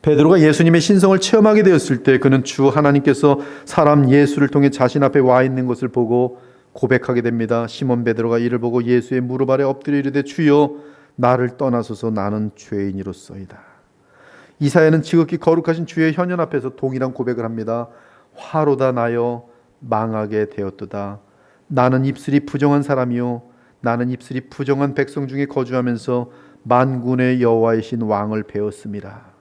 베드로가 예수님의 신성을 체험하게 되었을 때 그는 주 하나님께서 사람 예수를 통해 자신 앞에 와 있는 것을 보고 고백하게 됩니다. 시몬 베드로가 이를 보고 예수의 무릎 아래 엎드려 이르되 주여 나를 떠나소서 나는 죄인이로소이다. 이사야는 지극히 거룩하신 주의 현현 앞에서 동일한 고백을 합니다. 화로다 나여 망하게 되었도다. 나는 입술이 부정한 사람이요 나는 입술이 부정한 백성 중에 거주하면서 만군의 여호와이신 왕을 배웠습니다.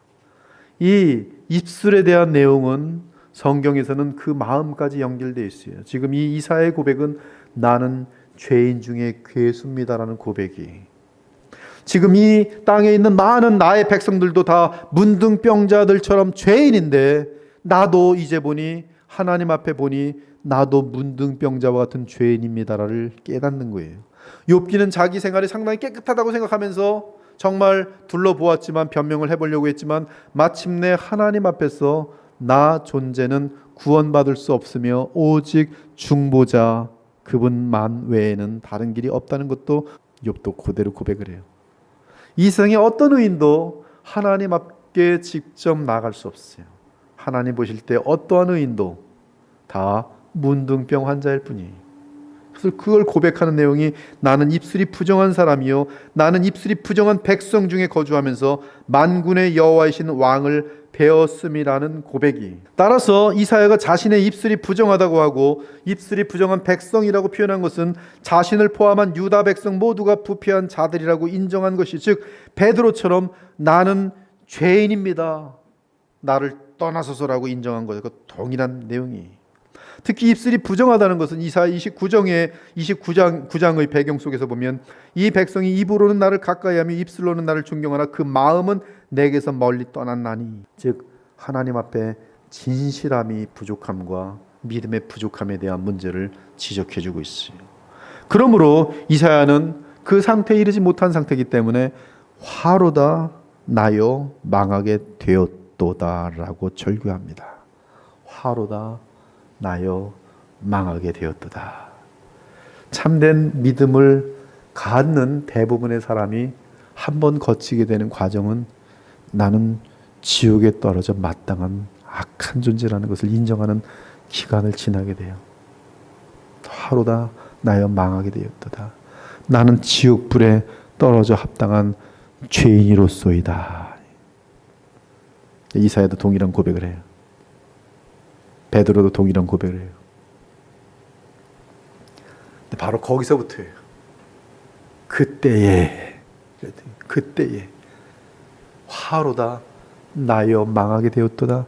이 입술에 대한 내용은 성경에서는 그 마음까지 연결되어 있어요. 지금 이 이사야의 고백은 나는 죄인 중에 괴수입니다라는 고백이, 지금 이 땅에 있는 많은 나의 백성들도 다 문둥병자들처럼 죄인인데 나도 이제 보니 하나님 앞에 보니 나도 문둥병자와 같은 죄인입니다를 깨닫는 거예요. 욥기는 자기 생활이 상당히 깨끗하다고 생각하면서 정말 둘러보았지만 변명을 해보려고 했지만 마침내 하나님 앞에서 나 존재는 구원받을 수 없으며 오직 중보자 그분만 외에는 다른 길이 없다는 것도 욥도 그대로 고백을 해요. 이 세상에 어떤 의인도 하나님 앞에 직접 나갈 수 없어요. 하나님 보실 때 어떠한 의인도 다 문둥병 환자일 뿐이에요. 그래서 그걸 고백하는 내용이 나는 입술이 부정한 사람이요 나는 입술이 부정한 백성 중에 거주하면서 만군의 여호와이신 왕을 배웠음이라는 고백이, 따라서 이사야가 자신의 입술이 부정하다고 하고 입술이 부정한 백성이라고 표현한 것은 자신을 포함한 유다 백성 모두가 부패한 자들이라고 인정한 것이, 즉 베드로처럼 나는 죄인입니다 나를 떠나소서라고 인정한 것과 동일한 내용이, 특히 입술이 부정하다는 것은 이사야 29장의 배경 속에서 보면 이 백성이 입으로는 나를 가까이하며 입술로는 나를 존경하나 그 마음은 내게서 멀리 떠났나니, 즉 하나님 앞에 진실함이 부족함과 믿음의 부족함에 대한 문제를 지적해주고 있어요. 그러므로 이사야는 그 상태에 이르지 못한 상태이기 때문에 화로다 나여 망하게 되었도다라고 절규합니다. 화로다 나여 망하게 되었도다. 참된 믿음을 갖는 대부분의 사람이 한번 거치게 되는 과정은 나는 지옥에 떨어져 마땅한 악한 존재라는 것을 인정하는 기간을 지나게 돼요. 하루다 나여 망하게 되었도다. 나는 지옥불에 떨어져 합당한 죄인이로소이다. 이사야도 동일한 고백을 해요. 베드로도 동일한 고백을 해요. 근데 바로 거기서부터예요. 그때에 화로다 나여 망하게 되었도다.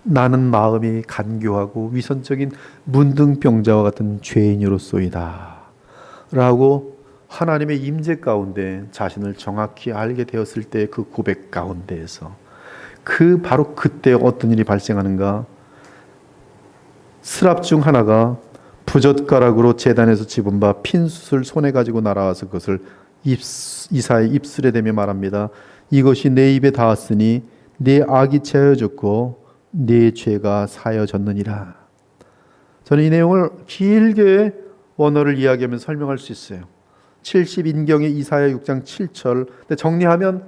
나는 마음이 간교하고 위선적인 문둥병자와 같은 죄인으로소이다 라고 하나님의 임재 가운데 자신을 정확히 알게 되었을 때 그 고백 가운데에서 바로 그때 어떤 일이 발생하는가. 스랍 중 하나가 부젓가락으로 제단에서 집은 바 핀숯을 손에 가지고 날아와서 그것을 이사의 입술에 대며 말합니다. 이것이 내 입에 닿았으니 내 악이 채워졌고 내 죄가 사여졌느니라. 저는 이 내용을 길게 원어를 이야기하면 설명할 수 있어요. 70인경의 이사야 6장 7절. 근데 정리하면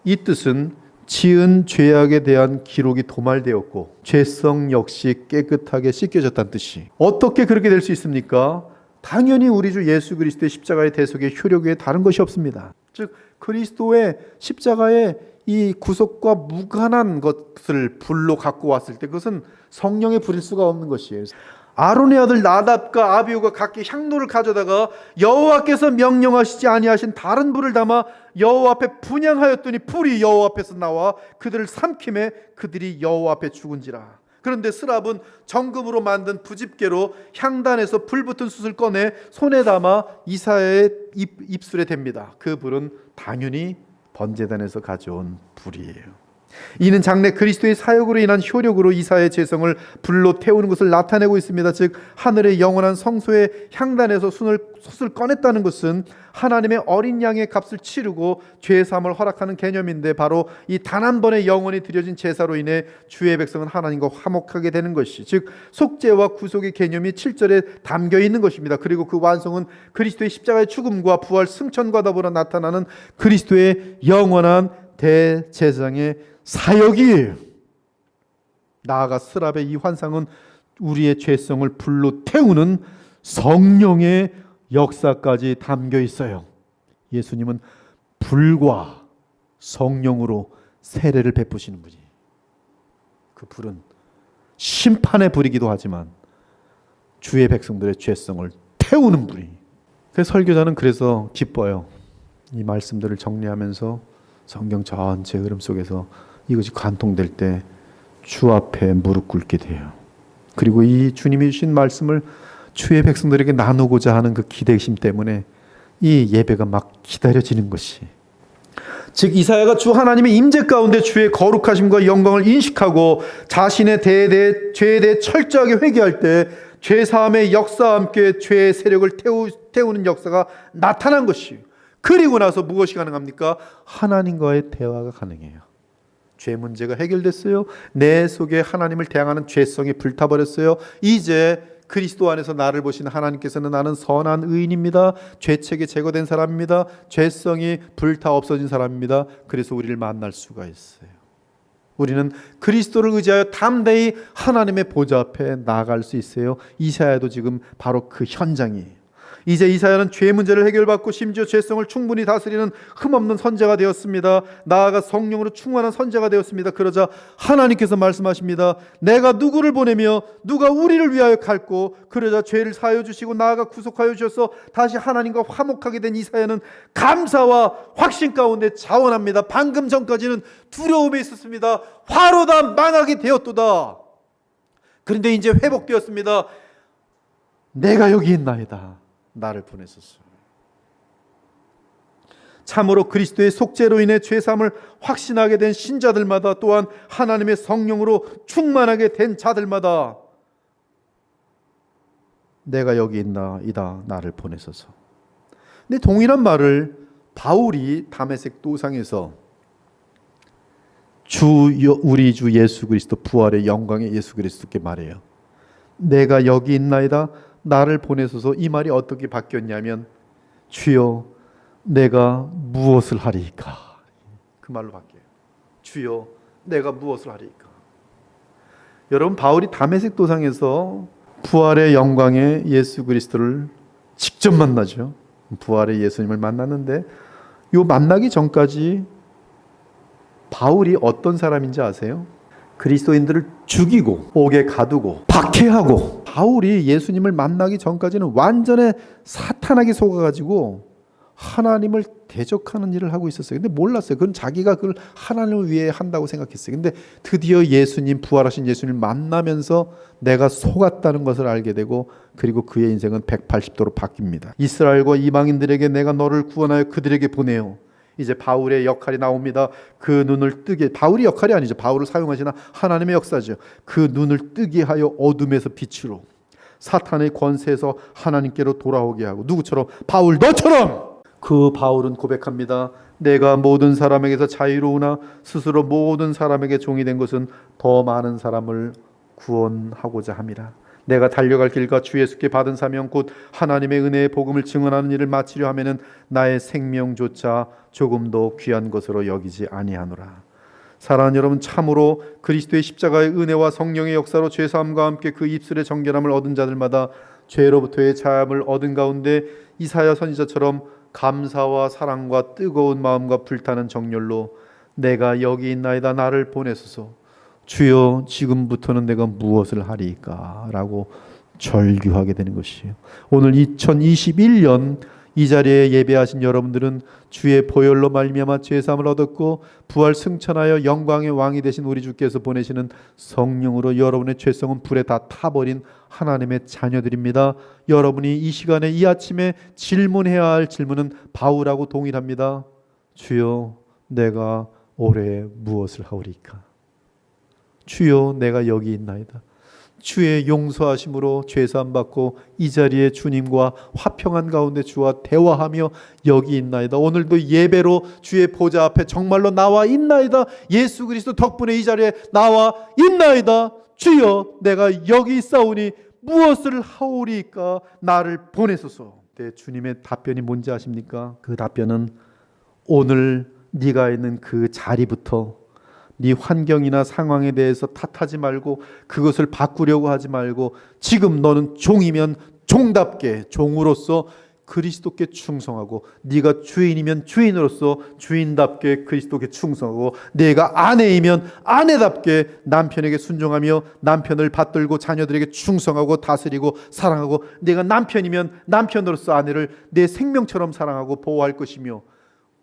이 뜻은 지은 죄악에 대한 기록이 도말되었고 죄성 역시 깨끗하게 씻겨졌다는 뜻이. 어떻게 그렇게 될 수 있습니까? 당연히 우리 주 예수 그리스도의 십자가의 대속의 효력 외에 다른 것이 없습니다. 즉 그리스도의 십자가의 이 구속과 무관한 것을 불로 갖고 왔을 때 그것은 성령의 불일 수가 없는 것이에요. 아론의 아들 나답과 아비후가 각기 향로를 가져다가 여호와께서 명령하시지 아니하신 다른 불을 담아 여호와 앞에 분향하였더니 불이 여호와 앞에서 나와 그들을 삼킴에 그들이 여호와 앞에 죽은지라. 그런데 스랍은 정금으로 만든 부집개로 향단에서 불 붙은 숯을 꺼내 손에 담아 이사야의 입술에 댑니다. 그 불은 당연히 번제단에서 가져온 불이에요. 이는 장래 그리스도의 사역으로 인한 효력으로 이사야의 죄성을 불로 태우는 것을 나타내고 있습니다. 즉 하늘의 영원한 성소의 향단에서 숯을 꺼냈다는 것은 하나님의 어린 양의 값을 치르고 죄사함을 허락하는 개념인데, 바로 이 단 한 번의 영원히 드려진 제사로 인해 주의 백성은 하나님과 화목하게 되는 것이, 즉 속죄와 구속의 개념이 7절에 담겨 있는 것입니다. 그리고 그 완성은 그리스도의 십자가의 죽음과 부활 승천과 더불어 나타나는 그리스도의 영원한 대제사장의 사역이, 나아가 스랍의 이 환상은 우리의 죄성을 불로 태우는 성령의 역사까지 담겨 있어요. 예수님은 불과 성령으로 세례를 베푸시는 분이, 그 불은 심판의 불이기도 하지만 주의 백성들의 죄성을 태우는 불이. 그래서 설교자는 그래서 기뻐요. 이 말씀들을 정리하면서 성경 전체 흐름 속에서 이것이 관통될 때 주 앞에 무릎 꿇게 돼요. 그리고 이 주님이 주신 말씀을 주의 백성들에게 나누고자 하는 그 기대심 때문에 이 예배가 막 기다려지는 것이, 즉 이사야가 주 하나님의 임재 가운데 주의 거룩하심과 영광을 인식하고 자신의 죄에 대해 철저하게 회개할 때 죄사함의 역사와 함께 죄의 세력을 태우는 역사가 나타난 것이에요. 그리고 나서 무엇이 가능합니까? 하나님과의 대화가 가능해요. 죄 문제가 해결됐어요. 내 속에 하나님을 대항하는 죄성이 불타버렸어요. 이제 그리스도 안에서 나를 보시는 하나님께서는 나는 선한 의인입니다. 죄책이 제거된 사람입니다. 죄성이 불타 없어진 사람입니다. 그래서 우리를 만날 수가 있어요. 우리는 그리스도를 의지하여 담대히 하나님의 보좌 앞에 나아갈 수 있어요. 이사야도 지금 바로 그 현장이에요. 이제 이사야는 죄 문제를 해결받고 심지어 죄성을 충분히 다스리는 흠없는 선지자가 되었습니다. 나아가 성령으로 충만한 선지자가 되었습니다. 그러자 하나님께서 말씀하십니다. 내가 누구를 보내며 누가 우리를 위하여 갈고. 그러자 죄를 사하여 주시고 나아가 구속하여 주셔서 다시 하나님과 화목하게 된 이사야는 감사와 확신 가운데 자원합니다. 방금 전까지는 두려움에 있었습니다. 화로다 망하게 되었도다. 그런데 이제 회복되었습니다. 내가 여기 있나이다. 나를 보내소서. 참으로 그리스도의 속죄로 인해 죄사함을 확신하게 된 신자들마다, 또한 하나님의 성령으로 충만하게 된 자들마다 내가 여기 있나이다. 나를 보내소서. 근데 동일한 말을 바울이 다메섹 도상에서 우리 주 예수 그리스도, 부활의 영광의 예수 그리스도께 말해요. 내가 여기 있나이다. 나를 보내소서. 이 말이 어떻게 바뀌었냐면 주여 내가 무엇을 하리이까, 그 말로 바뀌어요. 주여 내가 무엇을 하리이까. 여러분, 바울이 다메섹 도상에서 부활의 영광의 예수 그리스도를 직접 만나죠. 부활의 예수님을 만났는데 이 만나기 전까지 바울이 어떤 사람인지 아세요? 그리스도인들을 죽이고 옥에 가두고 박해하고, 바울이 예수님을 만나기 전까지는 완전히 사탄에게 속아가지고 하나님을 대적하는 일을 하고 있었어요. 근데 몰랐어요. 그건 자기가 그걸 하나님을 위해 한다고 생각했어요. 근데 드디어 예수님, 부활하신 예수님을 만나면서 내가 속았다는 것을 알게 되고, 그리고 그의 인생은 180도로 바뀝니다. 이스라엘과 이방인들에게 내가 너를 구원하여 그들에게 보내요. 이제 바울의 역할이 나옵니다. 그 눈을 뜨게, 바울이 역할이 아니죠. 바울을 사용하시나 하나님의 역사죠. 그 눈을 뜨게 하여 어둠에서 빛으로, 사탄의 권세에서 하나님께로 돌아오게 하고. 누구처럼? 바울, 너처럼. 그 바울은 고백합니다. 내가 모든 사람에게서 자유로우나 스스로 모든 사람에게 종이 된 것은 더 많은 사람을 구원하고자 함이라. 내가 달려갈 길과 주 예수께 받은 사명 곧 하나님의 은혜의 복음을 증언하는 일을 마치려 하면은 나의 생명조차 조금도 귀한 것으로 여기지 아니하노라. 사랑하는 여러분, 참으로 그리스도의 십자가의 은혜와 성령의 역사로 죄사함과 함께 그 입술의 정결함을 얻은 자들마다 죄로부터의 자유함을 얻은 가운데 이사야 선지자처럼 감사와 사랑과 뜨거운 마음과 불타는 정열로 내가 여기 있나이다. 나를 보내소서. 주여 지금부터는 내가 무엇을 하리까? 라고 절규하게 되는 것이에요. 오늘 2021년 이 자리에 예배하신 여러분들은 주의 보혈로 말미암아 죄사함을 얻었고 부활 승천하여 영광의 왕이 되신 우리 주께서 보내시는 성령으로 여러분의 죄성은 불에 다 타버린 하나님의 자녀들입니다. 여러분이 이 시간에, 이 아침에 질문해야 할 질문은 바울하고 동일합니다. 주여 내가 올해 무엇을 하오리까? 주여 내가 여기 있나이다. 주의 용서하심으로 죄사함 받고 이 자리에 주님과 화평한 가운데 주와 대화하며 여기 있나이다. 오늘도 예배로 주의 보좌 앞에 정말로 나와 있나이다. 예수 그리스도 덕분에 이 자리에 나와 있나이다. 주여 내가 여기 있사오니 무엇을 하오리까? 나를 보내소서. 네, 주님의 답변이 뭔지 아십니까? 그 답변은 오늘 네가 있는 그 자리부터 네 환경이나 상황에 대해서 탓하지 말고 그것을 바꾸려고 하지 말고 지금 너는 종이면 종답게 종으로서 그리스도께 충성하고 네가 주인이면 주인으로서 주인답게 그리스도께 충성하고 내가 아내이면 아내답게 남편에게 순종하며 남편을 받들고 자녀들에게 충성하고 다스리고 사랑하고 내가 남편이면 남편으로서 아내를 내 생명처럼 사랑하고 보호할 것이며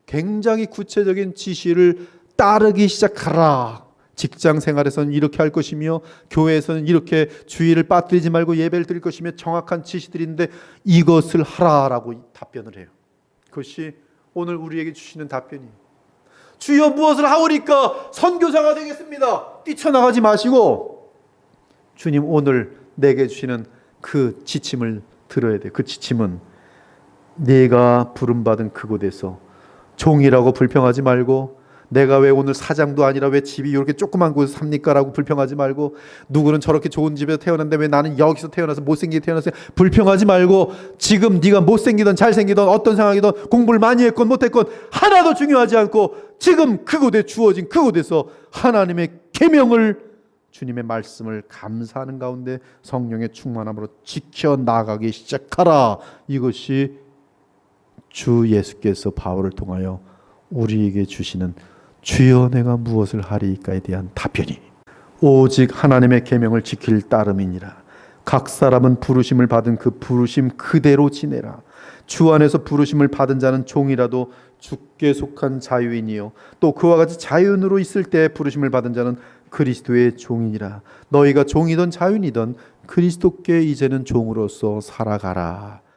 굉장히 구체적인 지시를 따르기 시작하라. 직장 생활에서는 이렇게 할 것이며 교회에서는 이렇게 주의를 빠뜨리지 말고 예배를 드릴 것이며 정확한 지시들인데 이것을 하라라고 답변을 해요. 그것이 오늘 우리에게 주시는 답변이에요. 주여 무엇을 하오리까? 선교사가 되겠습니다. 뛰쳐나가지 마시고 주님 오늘 내게 주시는 그 지침을 들어야 돼요. 그 지침은 내가 부름받은 그곳에서 종이라고 불평하지 말고 내가 왜 오늘 사장도 아니라 왜 집이 이렇게 조그만 곳에 삽니까? 라고 불평하지 말고 누구는 저렇게 좋은 집에서 태어났는데 왜 나는 여기서 태어나서 못생기게 태어났어요? 불평하지 말고 지금 네가 못생기든 잘생기든 어떤 상황이든 공부를 많이 했건 못했건 하나도 중요하지 않고 지금 그곳에 주어진 그곳에서 하나님의 계명을 주님의 말씀을 감사하는 가운데 성령의 충만함으로 지켜나가기 시작하라. 이것이 주 예수께서 바울을 통하여 우리에게 주시는 주여 내가 무엇을 하리이까에 대한 답변이 오직 하나님의 계명을 지킬 따름이니라. 각 사람은 부르심을 받은 그 부르심 그대로 지내라. 주 안에서 부르심을 받은 자는 종이라도 주께 속한 자유인이요 또 그와 같이 자유인으로 있을 때 부르심을 받은 자는 그리스도의 종이니라. 너희가 종이든 자유인이든 그리스도께 이제는 종으로서 살아가라.